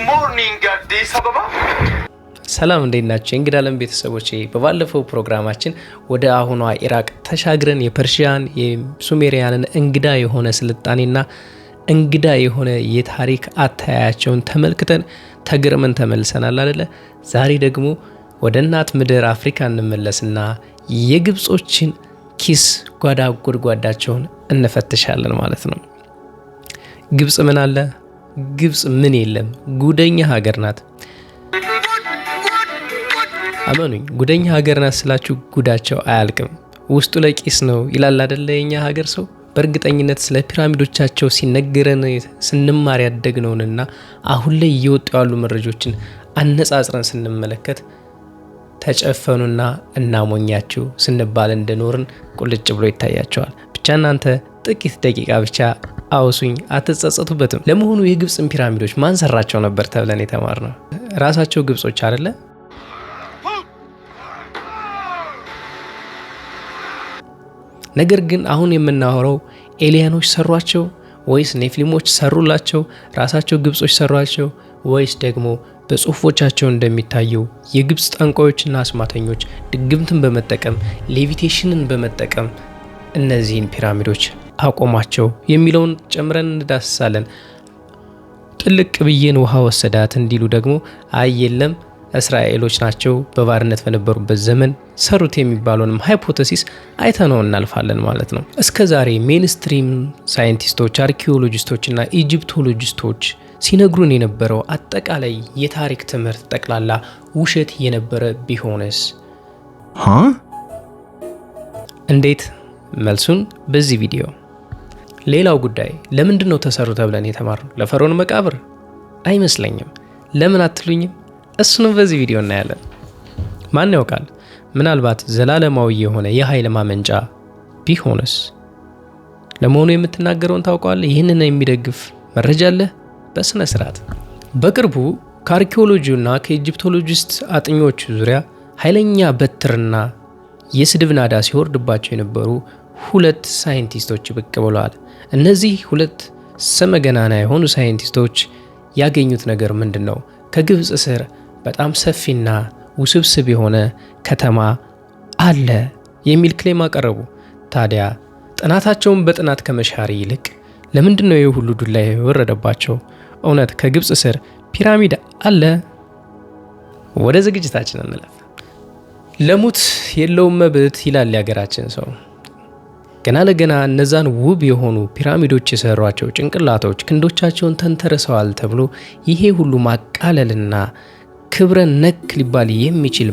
morning አዲስ አበባ። ሰላም እንዴት ናችሁ? እንግዳ ዓለም ቤተሰቦቼ፣ በባለፈው ፕሮግራማችን ወደ አሁኗ ኢራቅ ተሻግረን የፐርሺያን የሱሜሪያንን እንግዳ የሆነ ስልጣኔና እንግዳ የሆነ የታሪክ አተያያቸውን ተመልክተን ተገርመን ተመልሰናል አይደለ? ዛሬ ደግሞ ወደ እናት ምድር አፍሪካ እንመለስና የግብጾችን ኪስ ጓዳ ጉድጓዳቸውን እንፈትሻለን ማለት ነው። ግብጽ ምን አለ? ግብጽ ምን የለም? ጉደኛ ሀገር ናት። አመኑኝ፣ ጉደኛ ሀገር ናት ስላችሁ ጉዳቸው አያልቅም። ውስጡ ለቂስ ነው ይላል አይደለ የኛ ሀገር ሰው። በእርግጠኝነት ስለ ፒራሚዶቻቸው ሲነገረን ስንማር ያደግነውንና አሁን ላይ እየወጡ ያሉ መረጃዎችን አነጻጽረን ስንመለከት ተጨፈኑና እናሞኛችሁ ስንባል እንደኖርን ቁልጭ ብሎ ይታያቸዋል። ብቻ እናንተ ጥቂት ደቂቃ ብቻ አውሱኝ፣ አትጸጸቱበትም። ለመሆኑ የግብፅን ፒራሚዶች ማን ሰራቸው ነበር ተብለን የተማርነው? ራሳቸው ግብጾች አይደለ? ነገር ግን አሁን የምናወራው ኤሊያኖች ሰሯቸው ወይስ ኔፍሊሞች ሰሩላቸው? ራሳቸው ግብጾች ሰሯቸው ወይስ ደግሞ በጽሁፎቻቸው እንደሚታየው የግብጽ ጠንቋዮችና አስማተኞች ድግምትን በመጠቀም ሌቪቴሽንን በመጠቀም እነዚህን ፒራሚዶች አቆማቸው የሚለውን ጨምረን እንዳስሳለን። ጥልቅ ብዬን ውሃ ወሰዳት እንዲሉ ደግሞ አይ የለም እስራኤሎች ናቸው በባርነት በነበሩበት ዘመን ሰሩት የሚባለውንም ሃይፖቴሲስ አይተነው እናልፋለን ማለት ነው። እስከ ዛሬ ሜንስትሪም ሳይንቲስቶች፣ አርኪኦሎጂስቶችና ኢጂፕቶሎጂስቶች ሲነግሩን የነበረው አጠቃላይ የታሪክ ትምህርት ጠቅላላ ውሸት የነበረ ቢሆንስ? እንዴት? መልሱን በዚህ ቪዲዮ። ሌላው ጉዳይ ለምንድን ነው ተሰሩ ተብለን የተማርነው? ለፈርዖን መቃብር አይመስለኝም። ለምን አትሉኝም? እሱንም በዚህ ቪዲዮ እናያለን። ማን ያውቃል? ምናልባት ዘላለማዊ የሆነ የኃይል ማመንጫ ቢሆንስ? ለመሆኑ የምትናገረውን ታውቀዋለህ? ይህንን የሚደግፍ መረጃ አለ? በስነ ስርዓት። በቅርቡ ከአርኪኦሎጂውና ከኢጂፕቶሎጂስት አጥኞች ዙሪያ ኃይለኛ በትርና የስድብ ናዳ ሲወርድባቸው የነበሩ ሁለት ሳይንቲስቶች ብቅ ብለዋል። እነዚህ ሁለት ሰመገናና የሆኑ ሳይንቲስቶች ያገኙት ነገር ምንድን ነው? ከግብፅ ስር በጣም ሰፊና ውስብስብ የሆነ ከተማ አለ የሚል ክሌም አቀረቡ። ታዲያ ጥናታቸውን በጥናት ከመሻር ይልቅ ለምንድን ነው የሁሉ ዱላ የወረደባቸው? እውነት ከግብፅ ስር ፒራሚድ አለ? ወደ ዝግጅታችን እንለፍ። ለሙት የለውም መብት ይላል የሀገራችን ሰው። ገና ለገና እነዛን ውብ የሆኑ ፒራሚዶች የሰሯቸው ጭንቅላቶች ክንዶቻቸውን ተንተርሰዋል ተብሎ ይሄ ሁሉ ማቃለልና ክብረ ነክ ሊባል የሚችል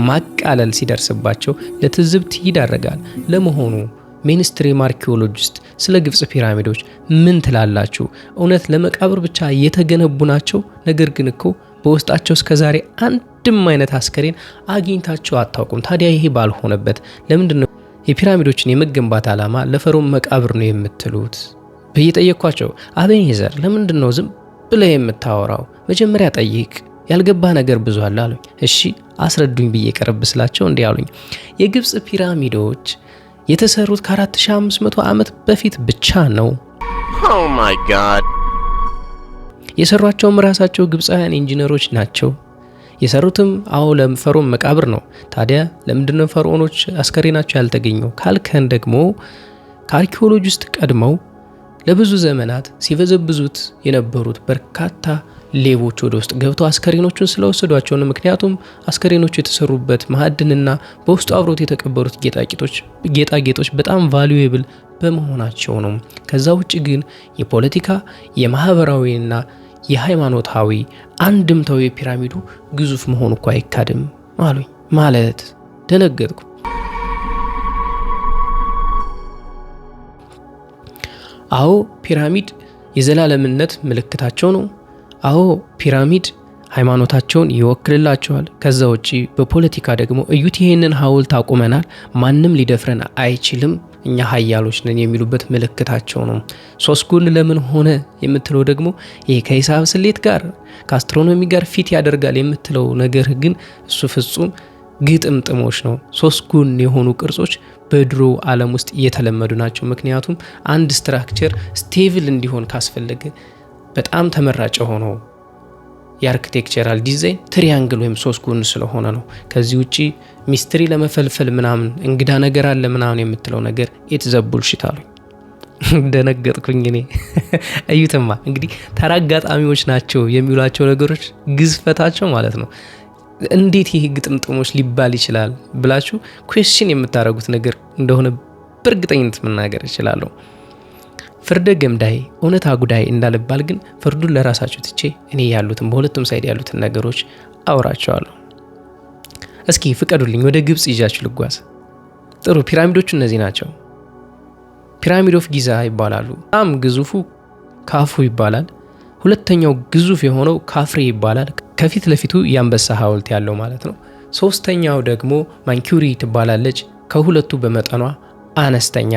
ማቃለል ሲደርስባቸው ለትዝብት ይዳረጋል። ለመሆኑ ሜንስትሪም አርኪኦሎጂስት ስለ ግብፅ ፒራሚዶች ምን ትላላችሁ? እውነት ለመቃብር ብቻ የተገነቡ ናቸው? ነገር ግን እኮ በውስጣቸው እስከዛሬ አንድም አይነት አስከሬን አግኝታቸው አታውቁም። ታዲያ ይሄ ባልሆነበት ለምንድን ነው የፒራሚዶችን የመገንባት ዓላማ ለፈርዖን መቃብር ነው የምትሉት ብዬ ጠየቅኳቸው። አቤኔዘር ለምንድን ነው ዝም ብለህ የምታወራው? መጀመሪያ ጠይቅ፣ ያልገባህ ነገር ብዙ አለ አሉኝ። እሺ አስረዱኝ ብዬ ቀረብ ስላቸው እንዲህ አሉኝ። የግብፅ ፒራሚዶች የተሰሩት ከ4500 ዓመት በፊት ብቻ ነው። ኦ ማይ ጋድ! የሰሯቸውም ራሳቸው ግብፃውያን ኢንጂነሮች ናቸው። የሰሩትም ለፈርዖን መቃብር ነው። ታዲያ ለምንድነው ፈርዖኖች አስከሬናቸው ያልተገኘው ካልከን ደግሞ ከአርኪኦሎጂስት ቀድመው ለብዙ ዘመናት ሲበዘብዙት የነበሩት በርካታ ሌቦች ወደ ውስጥ ገብተው አስከሬኖቹን ስለወሰዷቸው ነው። ምክንያቱም አስከሬኖቹ የተሰሩበት ማዕድንና በውስጡ አብሮት የተቀበሩት ጌጣጌጦች በጣም ቫሉዌብል በመሆናቸው ነው። ከዛ ውጭ ግን የፖለቲካ የማህበራዊና የሃይማኖታዊ አንድምታው የፒራሚዱ ግዙፍ መሆኑ እኮ አይካድም አሉኝ። ማለት ደነገጥኩ። አዎ ፒራሚድ የዘላለምነት ምልክታቸው ነው። አዎ ፒራሚድ ሃይማኖታቸውን ይወክልላቸዋል። ከዛ ውጪ በፖለቲካ ደግሞ እዩት፣ ይሄንን ሐውልት አቁመናል፣ ማንም ሊደፍረን አይችልም፣ እኛ ኃያሎች ነን የሚሉበት ምልክታቸው ነው። ሶስት ጎን ለምን ሆነ የምትለው ደግሞ ይሄ ከሂሳብ ስሌት ጋር ከአስትሮኖሚ ጋር ፊት ያደርጋል የምትለው ነገር ግን እሱ ፍጹም ግጥምጥሞች ነው። ሶስት ጎን የሆኑ ቅርጾች በድሮ ዓለም ውስጥ እየተለመዱ ናቸው። ምክንያቱም አንድ ስትራክቸር ስቴብል እንዲሆን ካስፈለገ በጣም ተመራጭ ሆኖ የአርኪቴክቸራል ዲዛይን ትሪያንግል ወይም 3 ጎን ስለሆነ ነው። ከዚህ ውጪ ሚስትሪ ለመፈልፈል ምናምን እንግዳ ነገር አለ ምናምን የምትለው ነገር የተዘቡልሽት አሉኝ። ደነገጥኩኝ እኔ። እዩትማ እንግዲህ ተራ አጋጣሚዎች ናቸው የሚሏቸው ነገሮች ግዝፈታቸው ማለት ነው። እንዴት ይሄ ግጥምጥሞች ሊባል ይችላል ብላችሁ ኩዌስችን የምታደርጉት ነገር እንደሆነ በእርግጠኝነት መናገር እችላለሁ። ፍርደ ገምዳይ እውነት አጉዳይ እንዳልባል ግን ፍርዱን ለራሳችሁ ትቼ እኔ ያሉትን በሁለቱም ሳይድ ያሉትን ነገሮች አውራቸዋለሁ። እስኪ ፍቀዱልኝ ወደ ግብጽ ይዣችሁ ልጓዝ። ጥሩ። ፒራሚዶቹ እነዚህ ናቸው። ፒራሚድ ኦፍ ጊዛ ይባላሉ። በጣም ግዙፉ ካፉ ይባላል። ሁለተኛው ግዙፍ የሆነው ካፍሬ ይባላል። ከፊት ለፊቱ የአንበሳ ሐውልት ያለው ማለት ነው። ሶስተኛው ደግሞ ማንኩሪ ትባላለች። ከሁለቱ በመጠኗ አነስተኛ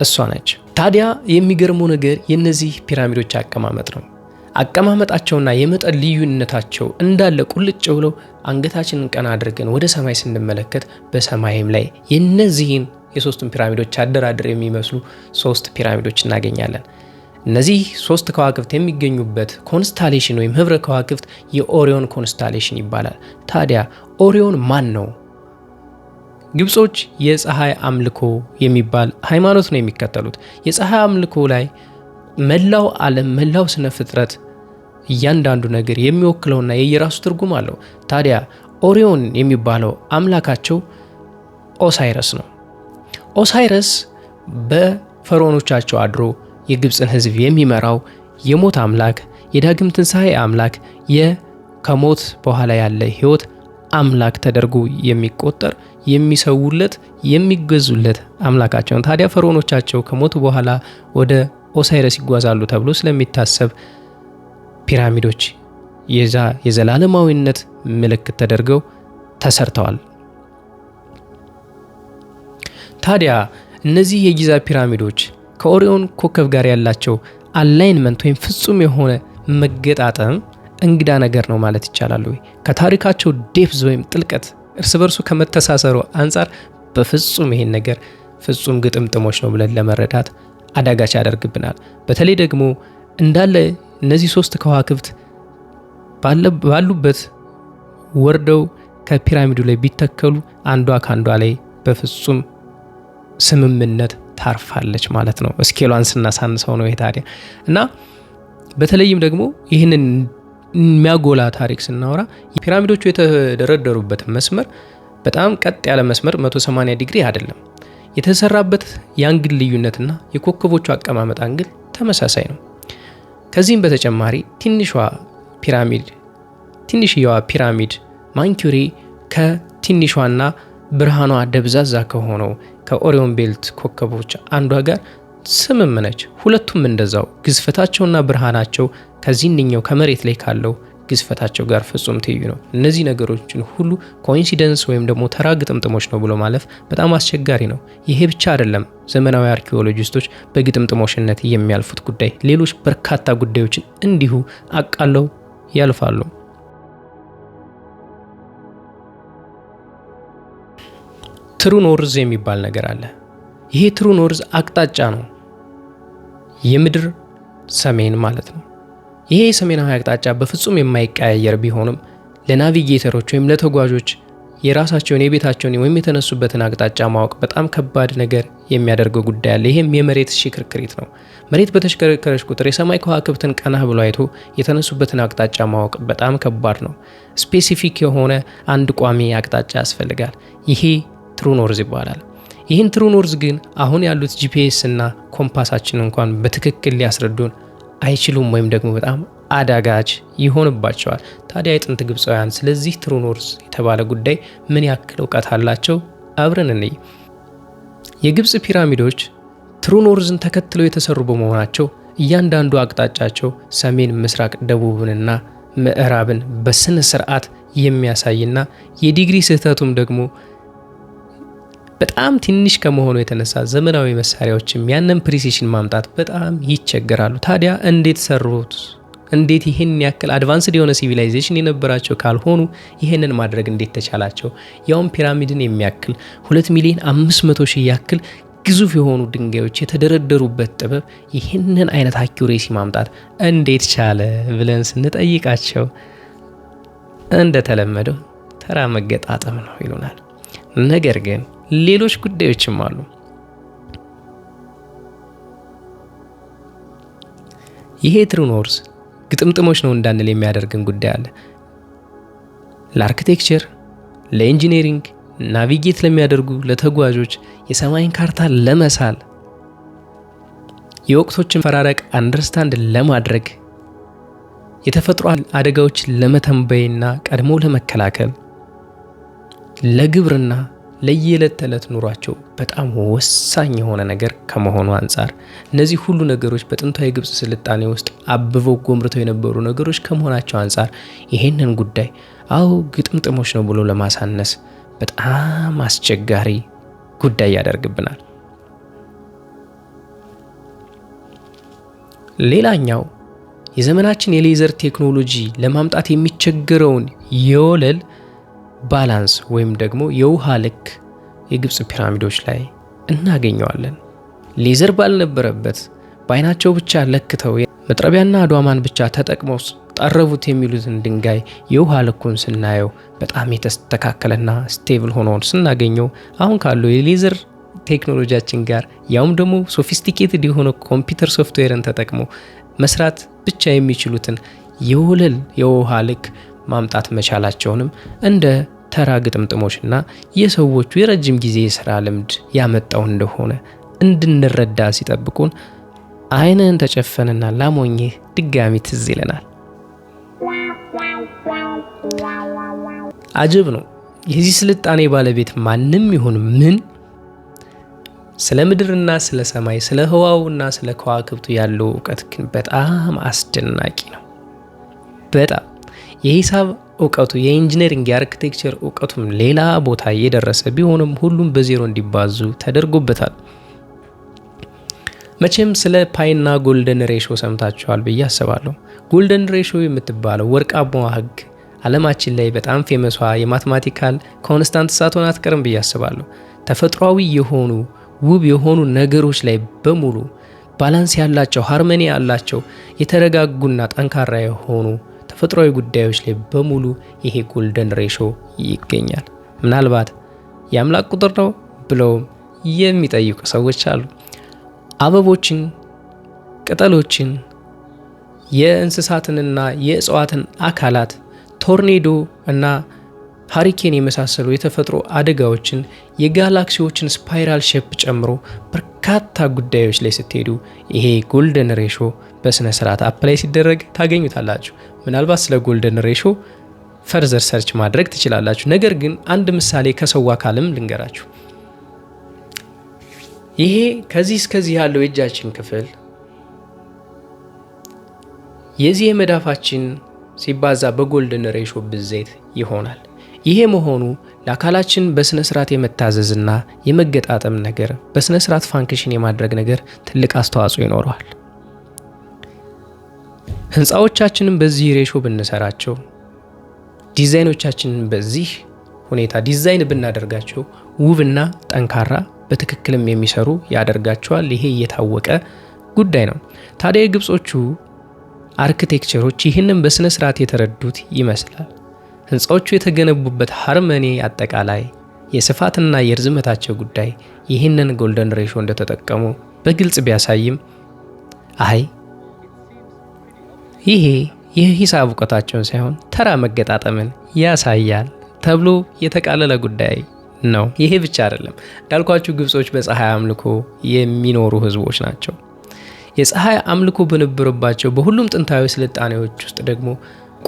እሷ ነች። ታዲያ የሚገርመው ነገር የነዚህ ፒራሚዶች አቀማመጥ ነው። አቀማመጣቸውና የመጠን ልዩነታቸው እንዳለ ቁልጭ ብለው አንገታችንን ቀና አድርገን ወደ ሰማይ ስንመለከት በሰማይም ላይ የነዚህን የሶስቱን ፒራሚዶች አደራድር የሚመስሉ 3 ፒራሚዶች እናገኛለን። እነዚህ 3 ከዋክብት የሚገኙበት ኮንስታሌሽን ወይም ህብረ ከዋክብት የኦሪዮን ኮንስታሌሽን ይባላል። ታዲያ ኦሪዮን ማን ነው? ግብጾች የፀሐይ አምልኮ የሚባል ሃይማኖት ነው የሚከተሉት። የፀሐይ አምልኮ ላይ መላው ዓለም መላው ስነ ፍጥረት እያንዳንዱ ነገር የሚወክለውና የየራሱ ትርጉም አለው። ታዲያ ኦሪዮን የሚባለው አምላካቸው ኦሳይረስ ነው። ኦሳይረስ በፈርዖኖቻቸው አድሮ የግብፅን ህዝብ የሚመራው የሞት አምላክ፣ የዳግም ትንሣኤ አምላክ፣ ከሞት በኋላ ያለ ህይወት አምላክ ተደርጎ የሚቆጠር የሚሰውለት የሚገዙለት አምላካቸው ነው። ታዲያ ፈርዖኖቻቸው ከሞቱ በኋላ ወደ ኦሳይረስ ይጓዛሉ ተብሎ ስለሚታሰብ ፒራሚዶች የዘላለማዊነት ምልክት ተደርገው ተሰርተዋል። ታዲያ እነዚህ የጊዛ ፒራሚዶች ከኦሪዮን ኮከብ ጋር ያላቸው አላይንመንት ወይም ፍጹም የሆነ መገጣጠም እንግዳ ነገር ነው ማለት ይቻላል ወይ? ከታሪካቸው ዴፕዝ ወይም ጥልቀት እርስ በርሱ ከመተሳሰሩ አንጻር በፍጹም ይሄን ነገር ፍጹም ግጥምጥሞች ነው ብለን ለመረዳት አዳጋች ያደርግብናል። በተለይ ደግሞ እንዳለ እነዚህ 3 ከዋክብት ባሉበት ወርደው ከፒራሚዱ ላይ ቢተከሉ አንዷ ካንዷ ላይ በፍጹም ስምምነት ታርፋለች ማለት ነው። ስኬሏን ስናሳንሰው ነው ይሄ ታዲያ እና በተለይም ደግሞ ይህንን የሚያጎላ ታሪክ ስናወራ ፒራሚዶቹ የተደረደሩበት መስመር በጣም ቀጥ ያለ መስመር 180 ዲግሪ አይደለም። የተሰራበት የአንግል ልዩነትና የኮከቦቹ አቀማመጥ አንግል ተመሳሳይ ነው። ከዚህም በተጨማሪ ትንሽየዋ ፒራሚድ ማንኩሪ ከትንሿና ብርሃኗ ደብዛዛ ከሆነው ከኦሪዮን ቤልት ኮከቦች አንዷ ጋር ስምም ነች። ሁለቱም እንደዛው ግዝፈታቸውና ብርሃናቸው ከዚህኛው ከመሬት ላይ ካለው ግዝፈታቸው ጋር ፍጹም ትይዩ ነው። እነዚህ ነገሮችን ሁሉ ኮኢንሲደንስ ወይም ደግሞ ተራ ግጥምጥሞች ነው ብሎ ማለፍ በጣም አስቸጋሪ ነው። ይሄ ብቻ አይደለም ዘመናዊ አርኪኦሎጂስቶች በግጥምጥሞሽነት የሚያልፉት ጉዳይ፣ ሌሎች በርካታ ጉዳዮችን እንዲሁ አቃለው ያልፋሉ። ትሩ ኖርዝ የሚባል ነገር አለ። ይሄ ትሩ ኖርዝ አቅጣጫ ነው፣ የምድር ሰሜን ማለት ነው። ይሄ የሰሜናዊ አቅጣጫ በፍጹም የማይቀያየር ቢሆንም ለናቪጌተሮች ወይም ለተጓዦች የራሳቸውን የቤታቸውን ወይም የተነሱበትን አቅጣጫ ማወቅ በጣም ከባድ ነገር የሚያደርገው ጉዳይ አለ። ይሄም የመሬት ሽክርክሪት ነው። መሬት በተሽከረከረች ቁጥር የሰማይ ከዋክብትን ቀና ብሎ አይቶ የተነሱበትን አቅጣጫ ማወቅ በጣም ከባድ ነው። ስፔሲፊክ የሆነ አንድ ቋሚ አቅጣጫ ያስፈልጋል። ይሄ ትሩ ኖርዝ ይባላል። ይህን ትሩ ኖርዝ ግን አሁን ያሉት ጂፒኤስ እና ኮምፓሳችን እንኳን በትክክል ሊያስረዱን አይችሉም፣ ወይም ደግሞ በጣም አዳጋች ይሆንባቸዋል። ታዲያ የጥንት ግብፃውያን ስለዚህ ትሩ ኖርዝ የተባለ ጉዳይ ምን ያክል እውቀት አላቸው? አብረን እንይ። የግብፅ ፒራሚዶች ትሩ ኖርዝን ተከትለው የተሰሩ በመሆናቸው እያንዳንዱ አቅጣጫቸው ሰሜን፣ ምስራቅ፣ ደቡብንና ምዕራብን በስነ ስርዓት የሚያሳይና የዲግሪ ስህተቱም ደግሞ በጣም ትንሽ ከመሆኑ የተነሳ ዘመናዊ መሳሪያዎችም ያንን ፕሪሲሽን ማምጣት በጣም ይቸገራሉ። ታዲያ እንዴት ሰሩት? እንዴት ይህን ያክል አድቫንስድ የሆነ ሲቪላይዜሽን የነበራቸው ካልሆኑ ይህንን ማድረግ እንዴት ተቻላቸው? ያውም ፒራሚድን የሚያክል 2,500,000 ያክል ግዙፍ የሆኑ ድንጋዮች የተደረደሩበት ጥበብ ይህንን አይነት አኪዩሬሲ ማምጣት እንዴት ቻለ ብለን ስንጠይቃቸው እንደተለመደው ተራ መገጣጠም ነው ይሉናል። ነገር ግን ሌሎች ጉዳዮችም አሉ። ይሄ ትሩ ኖርዝ ግጥምጥሞች ነው እንዳንል የሚያደርግን ጉዳይ አለ። ለአርኪቴክቸር፣ ለኢንጂነሪንግ ናቪጌት ለሚያደርጉ ለተጓዦች የሰማይን ካርታ ለመሳል የወቅቶችን ፈራረቅ አንደርስታንድ ለማድረግ የተፈጥሮ አደጋዎች ለመተንበይና ቀድሞ ለመከላከል ለግብርና ለየዕለት ተዕለት ኑሯቸው በጣም ወሳኝ የሆነ ነገር ከመሆኑ አንጻር እነዚህ ሁሉ ነገሮች በጥንታዊ ግብጽ ስልጣኔ ውስጥ አብበው ጎምርተው የነበሩ ነገሮች ከመሆናቸው አንጻር ይሄንን ጉዳይ ግጥምጥሞች ነው ብሎ ለማሳነስ በጣም አስቸጋሪ ጉዳይ ያደርግብናል። ሌላኛው የዘመናችን የሌዘር ቴክኖሎጂ ለማምጣት የሚቸገረውን የወለል ባላንስ ወይም ደግሞ የውሃ ልክ የግብጽ ፒራሚዶች ላይ እናገኘዋለን። ሌዘር ባልነበረበት በአይናቸው ብቻ ለክተው መጥረቢያና አድዋማን ብቻ ተጠቅመው ጠረቡት የሚሉትን ድንጋይ የውሃ ልኩን ስናየው በጣም የተስተካከለና ስቴብል ሆኖ ስናገኘው አሁን ካለው የሌዘር ቴክኖሎጂያችን ጋር ያውም ደግሞ ሶፊስቲኬትድ የሆነ ኮምፒውተር ሶፍትዌርን ተጠቅመው መስራት ብቻ የሚችሉትን የወለል የውሃ ልክ ማምጣት መቻላቸውንም እንደ ተራ ግጥምጥሞችና የሰዎቹ የረጅም ጊዜ የሥራ ልምድ ያመጣው እንደሆነ እንድንረዳ ሲጠብቁን አይንን ተጨፈንና ላሞኝህ ድጋሚ ትዝ ይለናል። አጀብ ነው። የዚህ ስልጣኔ ባለቤት ማንም ይሁን ምን ስለ ምድርና ስለ ሰማይ ስለ ህዋውና ስለ ከዋክብቱ ያለው እውቀት ግን በጣም አስደናቂ ነው። በጣም የሂሳብ እውቀቱ፣ የኢንጂነሪንግ፣ የአርኪቴክቸር እውቀቱም ሌላ ቦታ እየደረሰ ቢሆንም ሁሉም በዜሮ እንዲባዙ ተደርጎበታል። መቼም ስለ ፓይና ጎልደን ሬሾ ሰምታችኋል ብዬ አስባለሁ። ጎልደን ሬሾ የምትባለው ወርቃማዋ ህግ ዓለማችን ላይ በጣም ፌመሷ የማትማቲካል ኮንስታንት ሳትሆን አትቀርም ብዬ አስባለሁ። ተፈጥሯዊ የሆኑ ውብ የሆኑ ነገሮች ላይ በሙሉ ባላንስ ያላቸው፣ ሃርመኒ ያላቸው፣ የተረጋጉና ጠንካራ የሆኑ ተፈጥሯዊ ጉዳዮች ላይ በሙሉ ይሄ ጎልደን ሬሾ ይገኛል። ምናልባት የአምላክ ቁጥር ነው ብለው የሚጠይቁ ሰዎች አሉ። አበቦችን፣ ቅጠሎችን፣ የእንስሳትንና የእጽዋትን አካላት፣ ቶርኔዶ እና ሃሪኬን የመሳሰሉ የተፈጥሮ አደጋዎችን፣ የጋላክሲዎችን ስፓይራል ሼፕ ጨምሮ በርካታ ጉዳዮች ላይ ስትሄዱ ይሄ ጎልደን ሬሾ በስነ ስርዓት አፕላይ ሲደረግ ታገኙታላችሁ። ምናልባት ስለ ጎልደን ሬሾ ፈርዘር ሰርች ማድረግ ትችላላችሁ። ነገር ግን አንድ ምሳሌ ከሰው አካልም ልንገራችሁ። ይሄ ከዚህ እስከዚህ ያለው የእጃችን ክፍል የዚህ የመዳፋችን ሲባዛ በጎልደን ሬሾ ብዜት ይሆናል። ይሄ መሆኑ ለአካላችን በስነ ስርዓት የመታዘዝና የመገጣጠም ነገር፣ በስነ ስርዓት ፋንክሽን የማድረግ ነገር ትልቅ አስተዋጽኦ ይኖረዋል። ህንፃዎቻችንን በዚህ ሬሾ ብንሰራቸው፣ ዲዛይኖቻችንን በዚህ ሁኔታ ዲዛይን ብናደርጋቸው ውብና ጠንካራ በትክክልም የሚሰሩ ያደርጋቸዋል። ይሄ የታወቀ ጉዳይ ነው። ታዲያ የግብጾቹ አርኪቴክቸሮች ይህንን በስነ ስርዓት የተረዱት ይመስላል። ህንፃዎቹ የተገነቡበት ሃርመኒ፣ አጠቃላይ የስፋትና የርዝመታቸው ጉዳይ ይህንን ጎልደን ሬሾ እንደተጠቀሙ በግልጽ ቢያሳይም ይሄ የሂሳብ እውቀታቸውን ሳይሆን ተራ መገጣጠምን ያሳያል ተብሎ የተቃለለ ጉዳይ ነው። ይሄ ብቻ አይደለም። እንዳልኳችሁ ግብጾች በፀሐይ አምልኮ የሚኖሩ ህዝቦች ናቸው። የፀሐይ አምልኮ በነበረባቸው በሁሉም ጥንታዊ ስልጣኔዎች ውስጥ ደግሞ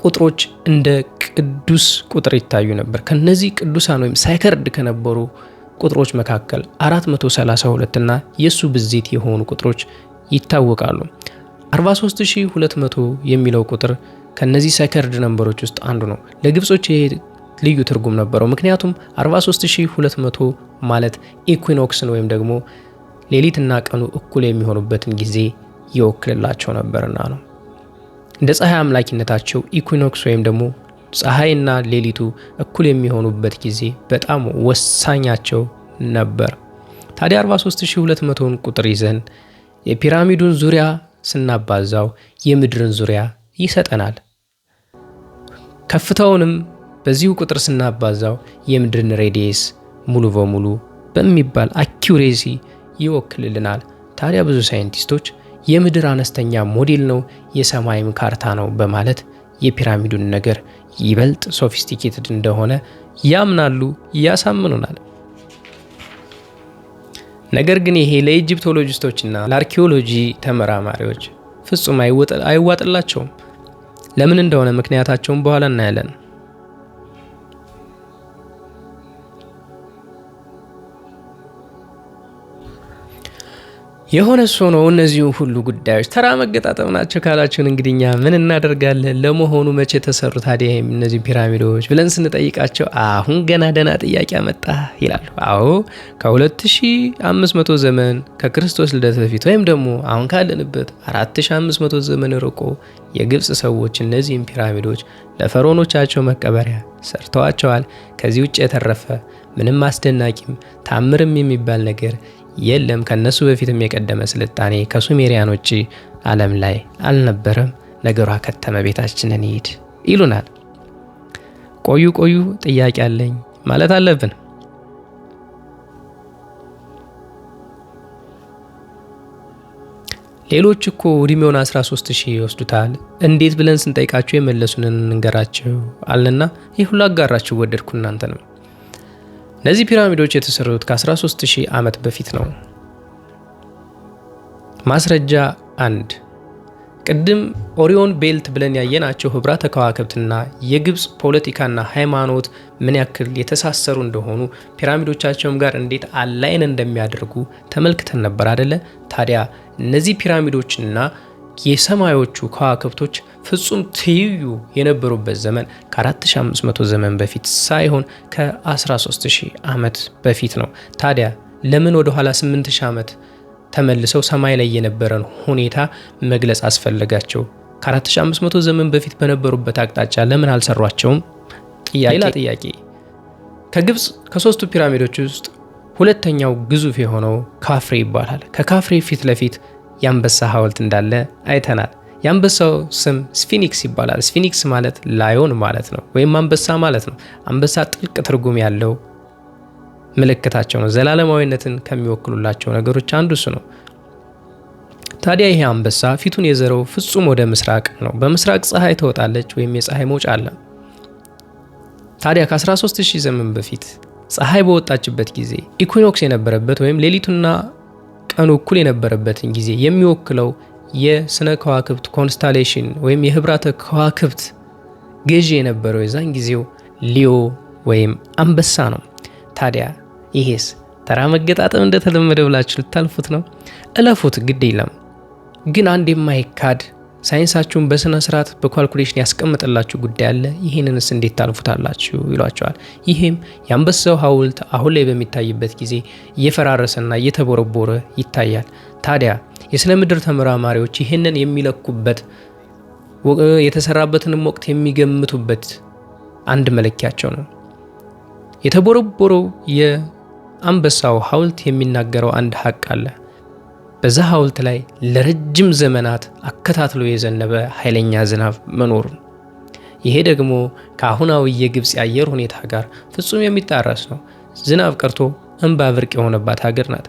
ቁጥሮች እንደ ቅዱስ ቁጥር ይታዩ ነበር። ከነዚህ ቅዱሳን ወይም ሳይከርድ ከነበሩ ቁጥሮች መካከል 432 እና የሱ ብዜት የሆኑ ቁጥሮች ይታወቃሉ። 43200 የሚለው ቁጥር ከነዚህ ሳይከርድ ነምበሮች ውስጥ አንዱ ነው። ለግብጾች ይሄ ልዩ ትርጉም ነበረው። ምክንያቱም 43200 ማለት ኢኩዊኖክስን ወይም ደግሞ ሌሊትና ቀኑ እኩል የሚሆኑበትን ጊዜ ይወክልላቸው ነበርና ነው። እንደ ፀሐይ አምላኪነታቸው ኢኩዊኖክስ ወይም ደግሞ ፀሐይና ሌሊቱ እኩል የሚሆኑበት ጊዜ በጣም ወሳኛቸው ነበር። ታዲያ 43200ን ቁጥር ይዘን የፒራሚዱን ዙሪያ ስናባዛው የምድርን ዙሪያ ይሰጠናል። ከፍታውንም በዚሁ ቁጥር ስናባዛው የምድርን ሬዲየስ ሙሉ በሙሉ በሚባል አኪዩሬሲ ይወክልልናል። ታዲያ ብዙ ሳይንቲስቶች የምድር አነስተኛ ሞዴል ነው፣ የሰማይም ካርታ ነው በማለት የፒራሚዱን ነገር ይበልጥ ሶፊስቲኬትድ እንደሆነ ያምናሉ፣ ያሳምኑናል። ነገር ግን ይሄ ለኢጂፕቶሎጂስቶችና ለአርኪኦሎጂ ተመራማሪዎች ፍጹም አይዋጥላቸውም። ለምን እንደሆነ ምክንያታቸውን በኋላ እናያለን። የሆነ ሆኖ እነዚህ ሁሉ ጉዳዮች ተራ መገጣጠም ናቸው ካላችሁን እንግዲህ እኛ ምን እናደርጋለን? ለመሆኑ መቼ ተሰሩ ታዲያ እነዚህ ፒራሚዶች ብለን ስንጠይቃቸው አሁን ገና ደህና ጥያቄ አመጣ ይላሉ። አዎ ከ2500 ዘመን ከክርስቶስ ልደት በፊት ወይም ደግሞ አሁን ካለንበት 4500 ዘመን ርቆ የግብጽ ሰዎች እነዚህን ፒራሚዶች ለፈርዖኖቻቸው መቀበሪያ ሰርተዋቸዋል። ከዚህ ውጭ የተረፈ ምንም አስደናቂም ታምርም የሚባል ነገር የለም። ከነሱ በፊትም የቀደመ ስልጣኔ ከሱሜሪያን ውጪ ዓለም ላይ አልነበረም። ነገሯ ከተመ፣ ቤታችንን ይሄድ ይሉናል። ቆዩ ጥያቄ አለኝ ማለት አለብን። ሌሎች እኮ እድሜውን 13000 ይወስዱታል እንዴት ብለን ስንጠይቃቸው የመለሱንን እንገራቸው አለና ይህ ሁሉ አጋራችሁ ወደድኩ እናንተ ነው። እነዚህ ፒራሚዶች የተሰሩት ከ13000 ዓመት በፊት ነው። ማስረጃ 1 ቅድም ኦሪዮን ቤልት ብለን ያየናቸው ህብራተ ከዋክብትና የግብጽ ፖለቲካና ሃይማኖት ምን ያክል የተሳሰሩ እንደሆኑ ፒራሚዶቻቸውም ጋር እንዴት አላይን እንደሚያደርጉ ተመልክተን ነበር አይደለ? ታዲያ እነዚህ ፒራሚዶችና የሰማዮቹ ከዋክብቶች ፍጹም ትይዩ የነበሩበት ዘመን ከ4500 ዘመን በፊት ሳይሆን ከ13000 ዓመት በፊት ነው። ታዲያ ለምን ወደ ኋላ 8000 ዓመት ተመልሰው ሰማይ ላይ የነበረን ሁኔታ መግለጽ አስፈልጋቸው? ከ4500 ዘመን በፊት በነበሩበት አቅጣጫ ለምን አልሰሯቸውም? ሌላ ጥያቄ። ከግብጽ ከሶስቱ ፒራሚዶች ውስጥ ሁለተኛው ግዙፍ የሆነው ካፍሬ ይባላል። ከካፍሬ ፊት ለፊት የአንበሳ ሐውልት እንዳለ አይተናል። የአንበሳው ስም ስፊኒክስ ይባላል። ስፊኒክስ ማለት ላዮን ማለት ነው፣ ወይም አንበሳ ማለት ነው። አንበሳ ጥልቅ ትርጉም ያለው ምልክታቸው ነው። ዘላለማዊነትን ከሚወክሉላቸው ነገሮች አንዱ እሱ ነው። ታዲያ ይሄ አንበሳ ፊቱን የዘረው ፍጹም ወደ ምስራቅ ነው። በምስራቅ ፀሐይ ትወጣለች ወይም የፀሐይ መውጫ አለ። ታዲያ ከ13000 ዘመን በፊት ፀሐይ በወጣችበት ጊዜ ኢኩኖክስ የነበረበት ወይም ሌሊቱና ቀኑ እኩል የነበረበትን ጊዜ የሚወክለው የስነ ከዋክብት ኮንስታሌሽን ወይም የህብራተ ከዋክብት ገዢ የነበረው የዛን ጊዜው ሊዮ ወይም አንበሳ ነው። ታዲያ ይሄስ ተራ መገጣጠም እንደተለመደ ብላችሁ ልታልፉት ነው? እለፉት፣ ግድ የለም። ግን አንድ የማይካድ ሳይንሳችሁን በስነ ስርዓት በኳልኩሌሽን ያስቀምጥላችሁ ጉዳይ አለ። ይህንንስ እንዴት ታልፉታላችሁ ይሏቸዋል። ይህም የአንበሳው ሐውልት አሁን ላይ በሚታይበት ጊዜ እየፈራረሰና እየተቦረቦረ ይታያል። ታዲያ የስነ ምድር ተመራማሪዎች ይህንን የሚለኩበት የተሰራበትንም ወቅት የሚገምቱበት አንድ መለኪያቸው ነው። የተቦረቦረው የአንበሳው ሐውልት የሚናገረው አንድ ሀቅ አለ። በዛ ሐውልት ላይ ለረጅም ዘመናት አከታትሎ የዘነበ ኃይለኛ ዝናብ መኖሩን። ይሄ ደግሞ ከአሁናዊ የግብጽ የአየር ሁኔታ ጋር ፍጹም የሚጣረስ ነው። ዝናብ ቀርቶ እንባ ብርቅ የሆነባት ሀገር ናት።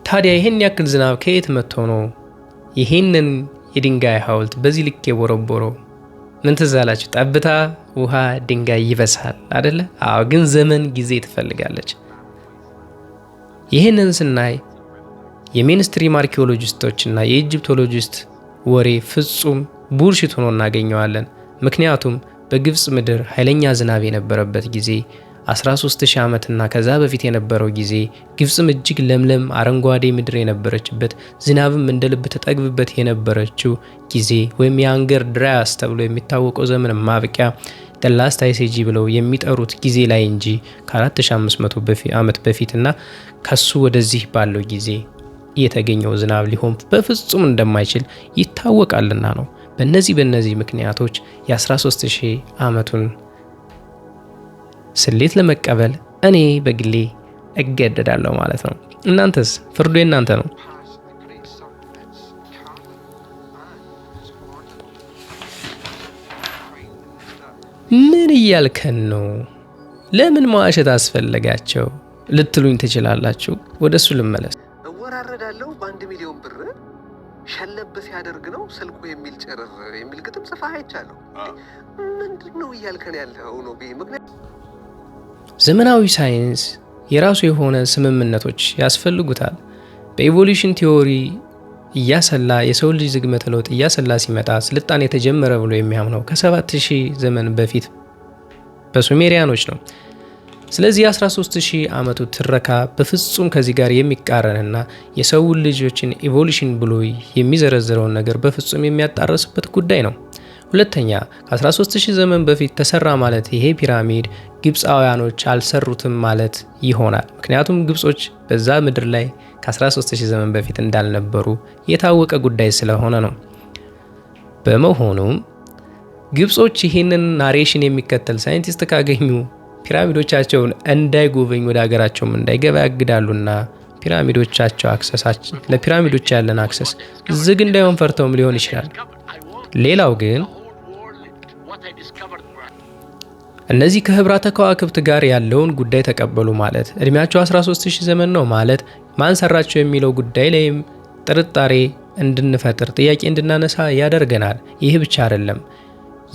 ታዲያ ይሄን ያክል ዝናብ ከየት መጥቶ ነው ይሄንን የድንጋይ ሐውልት በዚህ ልክ የቦረቦረው? ምን ትዝ አላችሁ? ጠብታ ውሃ ድንጋይ ይበሳል አይደለ? አዎ፣ ግን ዘመን ጊዜ ትፈልጋለች። ይህንን ስናይ የሜንስትሪም አርኪኦሎጂስቶችና የኢጂፕቶሎጂስት ወሬ ፍጹም ቡልሺት ሆኖ እናገኘዋለን። ምክንያቱም በግብጽ ምድር ኃይለኛ ዝናብ የነበረበት ጊዜ 13000 ዓመትና ከዛ በፊት የነበረው ጊዜ ግብጽም እጅግ ለምለም አረንጓዴ ምድር የነበረችበት ዝናብም እንደ ልብ ተጠግብበት የነበረችው ጊዜ ወይም የአንገር ድራያስ ተብሎ የሚታወቀው ዘመን ማብቂያ ላስት አይሴጂ ብለው የሚጠሩት ጊዜ ላይ እንጂ ከ4500 ዓመት በፊትና ከሱ ወደዚህ ባለው ጊዜ የተገኘው ዝናብ ሊሆን በፍጹም እንደማይችል ይታወቃልና ነው። በእነዚህ ምክንያቶች የ13000 ዓመቱን ስሌት ለመቀበል እኔ በግሌ እገደዳለሁ ማለት ነው። እናንተስ? ፍርዱ የእናንተ ነው። ምን እያልከን ነው? ለምን መዋሸት አስፈለጋቸው ልትሉኝ ትችላላችሁ። ወደሱ ልመለስ። እወራረዳለሁ በ1 ሚሊዮን ብር ሸለብ ሲያደርግ ነው ስልኩ የሚል ጭርር የሚል ግጥም ጽፋ አይቻለሁ። ምንድነው እያልከን ያለው ነው? ምክንያት ዘመናዊ ሳይንስ የራሱ የሆነ ስምምነቶች ያስፈልጉታል። በኢቮሉሽን ቲዮሪ እያሰላ የሰው ልጅ ዝግመተ ለውጥ እያሰላ ሲመጣ ስልጣኔ የተጀመረ ብሎ የሚያምነው ከ7000 ዘመን በፊት በሱሜሪያኖች ነው። ስለዚህ 13000 ዓመቱ ትረካ በፍጹም ከዚህ ጋር የሚቃረንና የሰው ልጆችን ኢቮሉሽን ብሎ የሚዘረዝረውን ነገር በፍጹም የሚያጣረስበት ጉዳይ ነው። ሁለተኛ ከ13000 ዘመን በፊት ተሰራ ማለት ይሄ ፒራሚድ ግብፃውያኖች አልሰሩትም ማለት ይሆናል። ምክንያቱም ግብጾች በዛ ምድር ላይ ከ13000 ዘመን በፊት እንዳልነበሩ የታወቀ ጉዳይ ስለሆነ ነው። በመሆኑም ግብጾች ይህንን ናሬሽን የሚከተል ሳይንቲስት ካገኙ ፒራሚዶቻቸውን እንዳይጎበኝ ወደ ሀገራቸውም እንዳይገባ ያግዳሉና ፒራሚዶቻቸው አክሰሳችን ለፒራሚዶች ያለን አክሰስ ዝግ እንዳይሆን ፈርተውም ሊሆን ይችላል። ሌላው ግን እነዚህ ከህብራተ ከዋክብት ጋር ያለውን ጉዳይ ተቀበሉ ማለት እድሜያቸው 13000 ዘመን ነው ማለት ማን ሰራቸው የሚለው ጉዳይ ላይም ጥርጣሬ እንድንፈጥር ጥያቄ እንድናነሳ ያደርገናል። ይህ ብቻ አይደለም።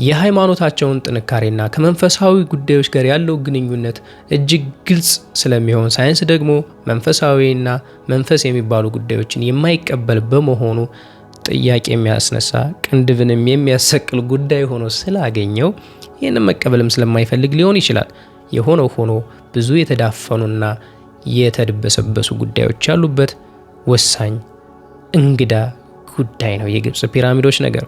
የሃይማኖታቸውን ጥንካሬና ከመንፈሳዊ ጉዳዮች ጋር ያለው ግንኙነት እጅግ ግልጽ ስለሚሆን ሳይንስ ደግሞ መንፈሳዊና መንፈስ የሚባሉ ጉዳዮችን የማይቀበል በመሆኑ ጥያቄ የሚያስነሳ ቅንድብንም የሚያሰቅል ጉዳይ ሆኖ ስላገኘው ይህንን መቀበልም ስለማይፈልግ ሊሆን ይችላል። የሆነው ሆኖ ብዙ የተዳፈኑና የተደበሰበሱ ጉዳዮች ያሉበት ወሳኝ እንግዳ ጉዳይ ነው የግብጽ ፒራሚዶች ነገር።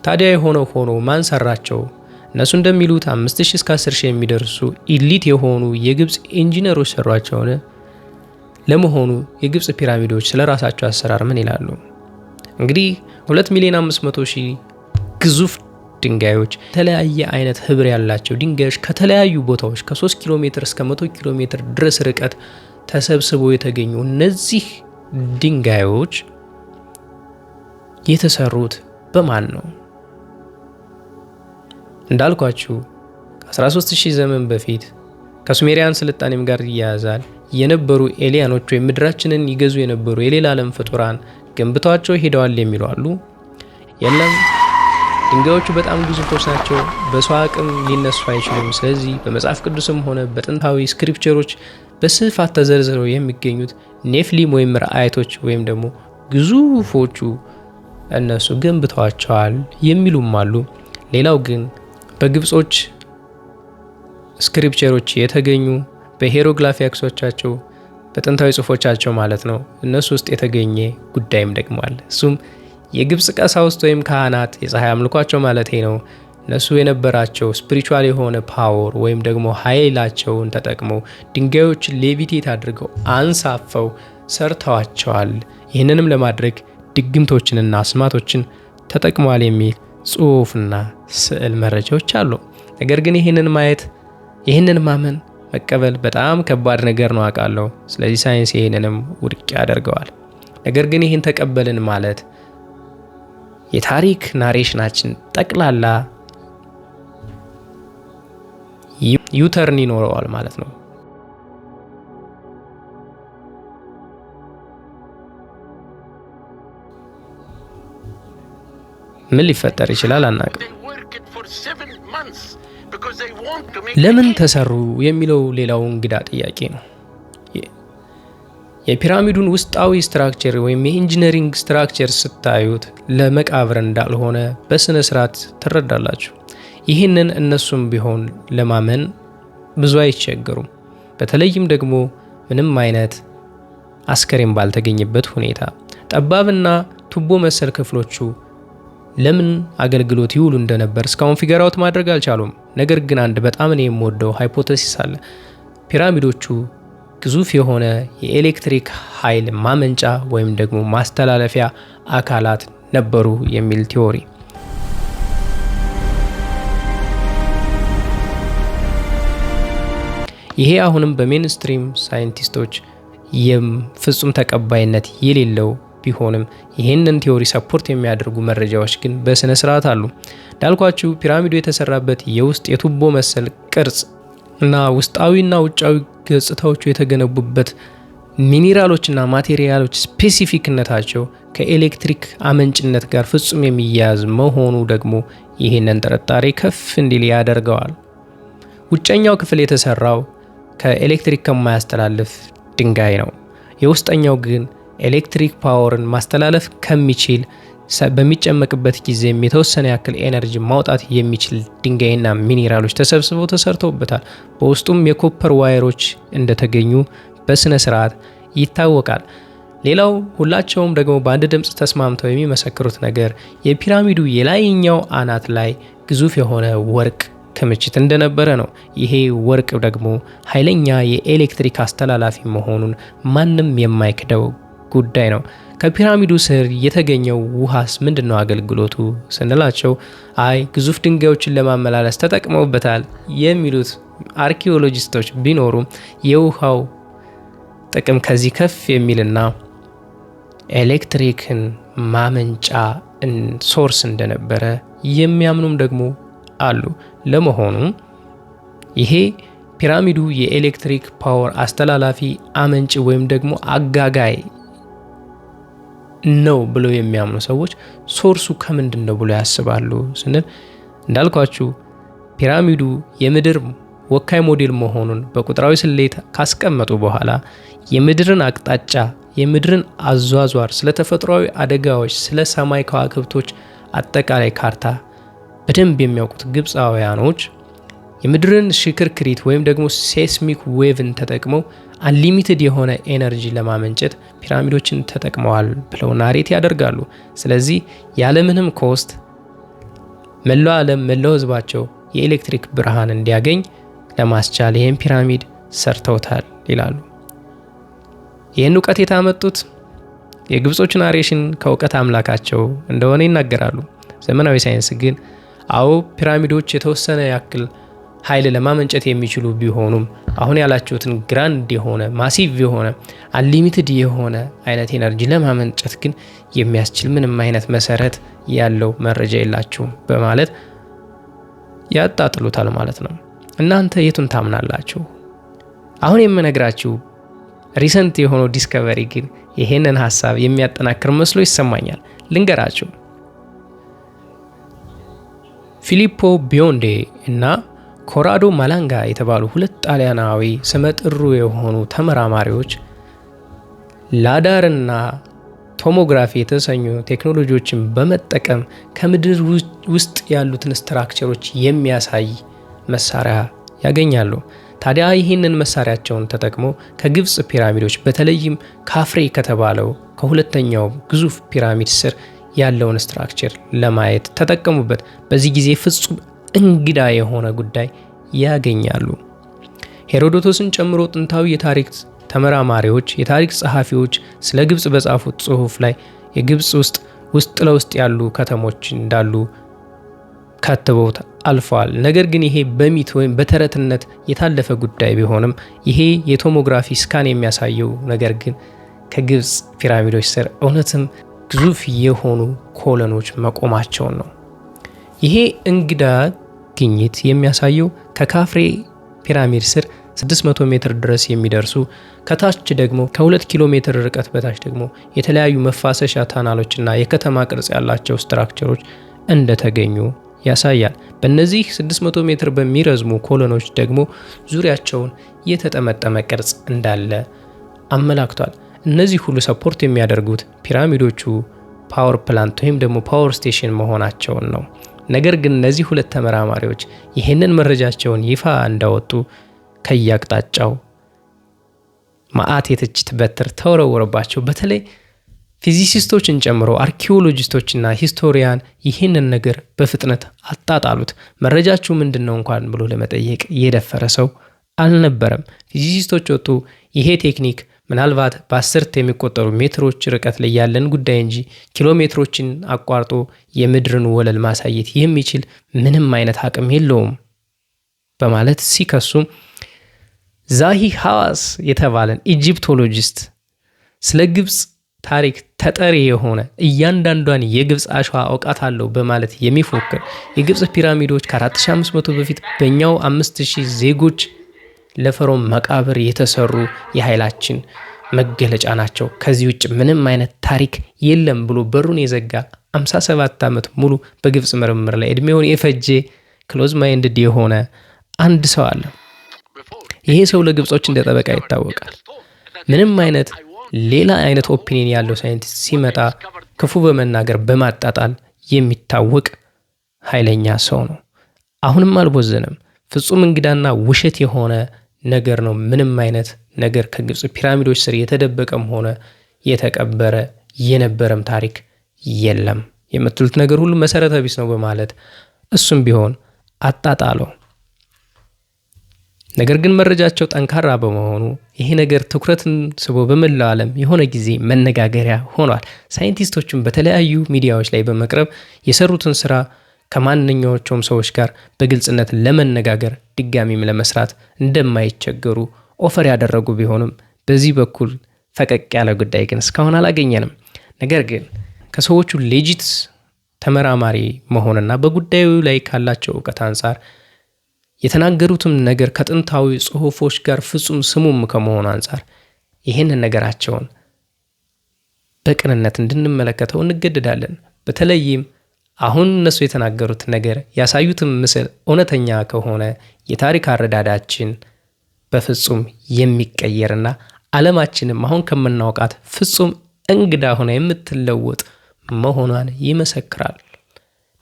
ታዲያ የሆነው ሆኖ ማን ሰራቸው? እነሱ እንደሚሉት 5000 እስከ 10000 የሚደርሱ ኢሊት የሆኑ የግብጽ ኢንጂነሮች ሰሯቸውን? ለመሆኑ የግብጽ ፒራሚዶች ስለራሳቸው አሰራር ምን ይላሉ? እንግዲህ 2,500,000 ግዙፍ ድንጋዮች፣ የተለያየ አይነት ህብር ያላቸው ድንጋዮች ከተለያዩ ቦታዎች ከ3 ኪሎ ሜትር እስከ 100 ኪሎ ሜትር ድረስ ርቀት ተሰብስበው የተገኙ እነዚህ ድንጋዮች የተሰሩት በማን ነው? እንዳልኳችሁ ከ13000 ዘመን በፊት ከሱሜሪያን ስልጣኔም ጋር ይያያዛል የነበሩ ኤሊያኖች ወይም ምድራችንን ይገዙ የነበሩ የሌላ ዓለም ፍጡራን ገንብተዋቸው ሄደዋል የሚሉ አሉ። የለም ድንጋዮቹ በጣም ግዙፎች ናቸው፣ በሰው አቅም ሊነሱ አይችሉም። ስለዚህ በመጽሐፍ ቅዱስም ሆነ በጥንታዊ ስክሪፕቸሮች በስፋት ተዘርዝረው የሚገኙት ኔፍሊም ወይም ራአይቶች ወይም ደግሞ ግዙፎቹ እነሱ ገንብተዋቸዋል የሚሉም አሉ። ሌላው ግን በግብጾች ስክሪፕቸሮች የተገኙ በሄሮግራፊክሶቻቸው በጥንታዊ ጽሁፎቻቸው ማለት ነው እነሱ ውስጥ የተገኘ ጉዳይም ደግሞ አለ። እሱም የግብጽ ቀሳውስት ወይም ካህናት የፀሐይ አምልኳቸው ማለት ነው እነሱ የነበራቸው ስፒሪቹዋል የሆነ ፓወር ወይም ደግሞ ኃይላቸውን ተጠቅመው ድንጋዮችን ሌቪቴት አድርገው አንሳፈው ሰርተዋቸዋል። ይህንንም ለማድረግ ድግምቶችንና አስማቶችን ተጠቅመዋል የሚል ጽሁፍና ስዕል መረጃዎች አሉ። ነገር ግን ይህንን ማመን መቀበል በጣም ከባድ ነገር ነው አውቃለሁ። ስለዚህ ሳይንስ ይህንንም ውድቅ ያደርገዋል። ነገር ግን ይህን ተቀበልን ማለት የታሪክ ናሬሽናችን ጠቅላላ ዩተርን ይኖረዋል ማለት ነው። ምን ሊፈጠር ይችላል አናውቅም። ለምን ተሰሩ የሚለው ሌላው እንግዳ ጥያቄ ነው። የፒራሚዱን ውስጣዊ ስትራክቸር ወይም የኢንጂነሪንግ ስትራክቸር ስታዩት ለመቃብር እንዳልሆነ በስነ ስርዓት ትረዳላችሁ። ይህንን እነሱም ቢሆን ለማመን ብዙ አይቸገሩም። በተለይም ደግሞ ምንም አይነት አስከሬን ባልተገኘበት ሁኔታ ጠባብና ቱቦ መሰል ክፍሎቹ ለምን አገልግሎት ይውሉ እንደነበር እስካሁን ፊገር አውት ማድረግ አልቻሉም። ነገር ግን አንድ በጣም እኔ የምወደው ሃይፖቴሲስ አለ። ፒራሚዶቹ ግዙፍ የሆነ የኤሌክትሪክ ኃይል ማመንጫ ወይም ደግሞ ማስተላለፊያ አካላት ነበሩ የሚል ቲዎሪ። ይሄ አሁንም በሜንስትሪም ሳይንቲስቶች ፍጹም ተቀባይነት የሌለው ቢሆንም ይህንን ቲዮሪ ሰፖርት የሚያደርጉ መረጃዎች ግን በስነ ስርዓት አሉ። እንዳልኳችሁ ፒራሚዱ የተሰራበት የውስጥ የቱቦ መሰል ቅርጽ እና ውስጣዊና ውጫዊ ገጽታዎቹ የተገነቡበት ሚኒራሎችና ማቴሪያሎች ስፔሲፊክነታቸው ከኤሌክትሪክ አመንጭነት ጋር ፍጹም የሚያያዝ መሆኑ ደግሞ ይህንን ጥርጣሬ ከፍ እንዲል ያደርገዋል። ውጨኛው ክፍል የተሰራው ከኤሌክትሪክ ከማያስተላልፍ ድንጋይ ነው። የውስጠኛው ግን ኤሌክትሪክ ፓወርን ማስተላለፍ ከሚችል በሚጨመቅበት ጊዜም የተወሰነ ያክል ኤነርጂ ማውጣት የሚችል ድንጋይና ሚኒራሎች ተሰብስበው ተሰርተውበታል። በውስጡም የኮፐር ዋየሮች እንደተገኙ በስነ ስርዓት ይታወቃል። ሌላው ሁላቸውም ደግሞ በአንድ ድምፅ ተስማምተው የሚመሰክሩት ነገር የፒራሚዱ የላይኛው አናት ላይ ግዙፍ የሆነ ወርቅ ክምችት እንደነበረ ነው። ይሄ ወርቅ ደግሞ ኃይለኛ የኤሌክትሪክ አስተላላፊ መሆኑን ማንም የማይክደው ጉዳይ ነው። ከፒራሚዱ ስር የተገኘው ውሃስ ምንድነው አገልግሎቱ ስንላቸው አይ ግዙፍ ድንጋዮችን ለማመላለስ ተጠቅመውበታል የሚሉት አርኪኦሎጂስቶች ቢኖሩም የውሃው ጥቅም ከዚህ ከፍ የሚልና ኤሌክትሪክን ማመንጫ ሶርስ እንደነበረ የሚያምኑም ደግሞ አሉ። ለመሆኑ ይሄ ፒራሚዱ የኤሌክትሪክ ፓወር አስተላላፊ አመንጭ ወይም ደግሞ አጋጋይ ነው ብለው የሚያምኑ ሰዎች ሶርሱ ከምንድን ነው ብለው ያስባሉ ስንል እንዳልኳችሁ ፒራሚዱ የምድር ወካይ ሞዴል መሆኑን በቁጥራዊ ስሌት ካስቀመጡ በኋላ የምድርን አቅጣጫ፣ የምድርን አዟዟር፣ ስለ ተፈጥሯዊ አደጋዎች፣ ስለ ሰማይ ከዋክብቶች አጠቃላይ ካርታ በደንብ የሚያውቁት ግብፃውያኖች የምድርን ሽክርክሪት ወይም ደግሞ ሴስሚክ ዌቭን ተጠቅመው አንሊሚትድ የሆነ ኤነርጂ ለማመንጨት ፒራሚዶችን ተጠቅመዋል ብለው ናሬት ያደርጋሉ። ስለዚህ ያለምንም ኮስት መላው ዓለም መላው ህዝባቸው የኤሌክትሪክ ብርሃን እንዲያገኝ ለማስቻል ይህን ፒራሚድ ሰርተውታል ይላሉ። ይህን እውቀት የታመጡት የግብጾች ናሬሽን ከእውቀት አምላካቸው እንደሆነ ይናገራሉ። ዘመናዊ ሳይንስ ግን አዎ ፒራሚዶች የተወሰነ ያክል ኃይል ለማመንጨት የሚችሉ ቢሆኑም አሁን ያላችሁትን ግራንድ የሆነ ማሲቭ የሆነ አንሊሚትድ የሆነ አይነት ኤነርጂ ለማመንጨት ግን የሚያስችል ምንም አይነት መሰረት ያለው መረጃ የላችሁም በማለት ያጣጥሉታል ማለት ነው። እናንተ የቱን ታምናላችሁ? አሁን የምነግራችሁ ሪሰንት የሆነው ዲስከቨሪ ግን ይሄንን ሐሳብ የሚያጠናክር መስሎ ይሰማኛል። ልንገራችሁ። ፊሊፖ ቢዮንዴ እና ኮራዶ ማላንጋ የተባሉ ሁለት ጣሊያናዊ ስመጥሩ የሆኑ ተመራማሪዎች ላዳርና ቶሞግራፊ የተሰኙ ቴክኖሎጂዎችን በመጠቀም ከምድር ውስጥ ያሉትን ስትራክቸሮች የሚያሳይ መሳሪያ ያገኛሉ። ታዲያ ይህንን መሳሪያቸውን ተጠቅመው ከግብጽ ፒራሚዶች በተለይም ካፍሬ ከተባለው ከሁለተኛው ግዙፍ ፒራሚድ ስር ያለውን ስትራክቸር ለማየት ተጠቀሙበት። በዚህ ጊዜ ፍጹም እንግዳ የሆነ ጉዳይ ያገኛሉ። ሄሮዶቶስን ጨምሮ ጥንታዊ የታሪክ ተመራማሪዎች፣ የታሪክ ጸሐፊዎች ስለ ግብጽ በጻፉት ጽሑፍ ላይ የግብጽ ውስጥ ለውስጥ ያሉ ከተሞች እንዳሉ ካተበው አልፈዋል። ነገር ግን ይሄ በሚት ወይም በተረትነት የታለፈ ጉዳይ ቢሆንም ይሄ የቶሞግራፊ ስካን የሚያሳየው ነገር ግን ከግብጽ ፒራሚዶች ስር እውነትም ግዙፍ የሆኑ ኮሎኖች መቆማቸውን ነው። ይሄ እንግዳ ግኝት የሚያሳየው ከካፍሬ ፒራሚድ ስር 600 ሜትር ድረስ የሚደርሱ ከታች ደግሞ ከ2 ኪሎ ሜትር ርቀት በታች ደግሞ የተለያዩ መፋሰሻ ታናሎችና የከተማ ቅርጽ ያላቸው ስትራክቸሮች እንደተገኙ ያሳያል። በእነዚህ 600 ሜትር በሚረዝሙ ኮሎኖች ደግሞ ዙሪያቸውን የተጠመጠመ ቅርጽ እንዳለ አመላክቷል። እነዚህ ሁሉ ሰፖርት የሚያደርጉት ፒራሚዶቹ ፓወር ፕላንት ወይም ደግሞ ፓወር ስቴሽን መሆናቸውን ነው። ነገር ግን እነዚህ ሁለት ተመራማሪዎች ይህንን መረጃቸውን ይፋ እንዳወጡ ከያቅጣጫው ማአት የትችት በትር ተወረወረባቸው። በተለይ ፊዚሲስቶችን ጨምሮ አርኪኦሎጂስቶችና ሂስቶሪያን ይህንን ነገር በፍጥነት አጣጣሉት። መረጃችሁ ምንድነው እንኳን ብሎ ለመጠየቅ የደፈረ ሰው አልነበረም። ፊዚሲስቶች ወጡ፣ ይሄ ቴክኒክ ምናልባት በአስርት የሚቆጠሩ ሜትሮች ርቀት ላይ ያለን ጉዳይ እንጂ ኪሎሜትሮችን አቋርጦ የምድርን ወለል ማሳየት የሚችል ምንም አይነት አቅም የለውም በማለት ሲከሱ፣ ዛሂ ሐዋስ የተባለን ኢጂፕቶሎጂስት ስለ ግብጽ ታሪክ ተጠሪ የሆነ እያንዳንዷን የግብፅ አሸዋ አውቃታለሁ በማለት የሚፎክር የግብፅ ፒራሚዶች ከ4500 በፊት በእኛው 5000 ዜጎች ለፈርዖን መቃብር የተሰሩ የኃይላችን መገለጫ ናቸው፣ ከዚህ ውጭ ምንም አይነት ታሪክ የለም ብሎ በሩን የዘጋ 57 ዓመት ሙሉ በግብፅ ምርምር ላይ እድሜውን የፈጀ ክሎዝ ማይንድድ የሆነ አንድ ሰው አለ። ይሄ ሰው ለግብጾች እንደ ጠበቃ ይታወቃል። ምንም አይነት ሌላ አይነት ኦፒኒየን ያለው ሳይንቲስት ሲመጣ ክፉ በመናገር በማጣጣል የሚታወቅ ኃይለኛ ሰው ነው። አሁንም አልቦዘንም። ፍጹም እንግዳና ውሸት የሆነ ነገር ነው። ምንም አይነት ነገር ከግብፅ ፒራሚዶች ስር የተደበቀም ሆነ የተቀበረ የነበረም ታሪክ የለም። የምትሉት ነገር ሁሉ መሰረተ ቢስ ነው በማለት እሱም ቢሆን አጣጣለው። ነገር ግን መረጃቸው ጠንካራ በመሆኑ ይሄ ነገር ትኩረትን ስቦ በመላው ዓለም የሆነ ጊዜ መነጋገሪያ ሆኗል። ሳይንቲስቶቹም በተለያዩ ሚዲያዎች ላይ በመቅረብ የሰሩትን ስራ ከማንኛዎቹም ሰዎች ጋር በግልጽነት ለመነጋገር ድጋሚም ለመስራት እንደማይቸገሩ ኦፈር ያደረጉ ቢሆንም በዚህ በኩል ፈቀቅ ያለ ጉዳይ ግን እስካሁን አላገኘንም። ነገር ግን ከሰዎቹ ሌጂት ተመራማሪ መሆንና በጉዳዩ ላይ ካላቸው እውቀት አንጻር የተናገሩትም ነገር ከጥንታዊ ጽሑፎች ጋር ፍጹም ስሙም ከመሆኑ አንጻር ይህንን ነገራቸውን በቅንነት እንድንመለከተው እንገደዳለን። በተለይም አሁን እነሱ የተናገሩት ነገር ያሳዩትም ምስል እውነተኛ ከሆነ የታሪክ አረዳዳችን በፍጹም የሚቀየርና ዓለማችንም አሁን ከምናውቃት ፍጹም እንግዳ ሆነ የምትለወጥ መሆኗን ይመሰክራል።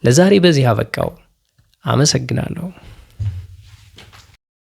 ለዛሬ በዚህ አበቃው። አመሰግናለሁ።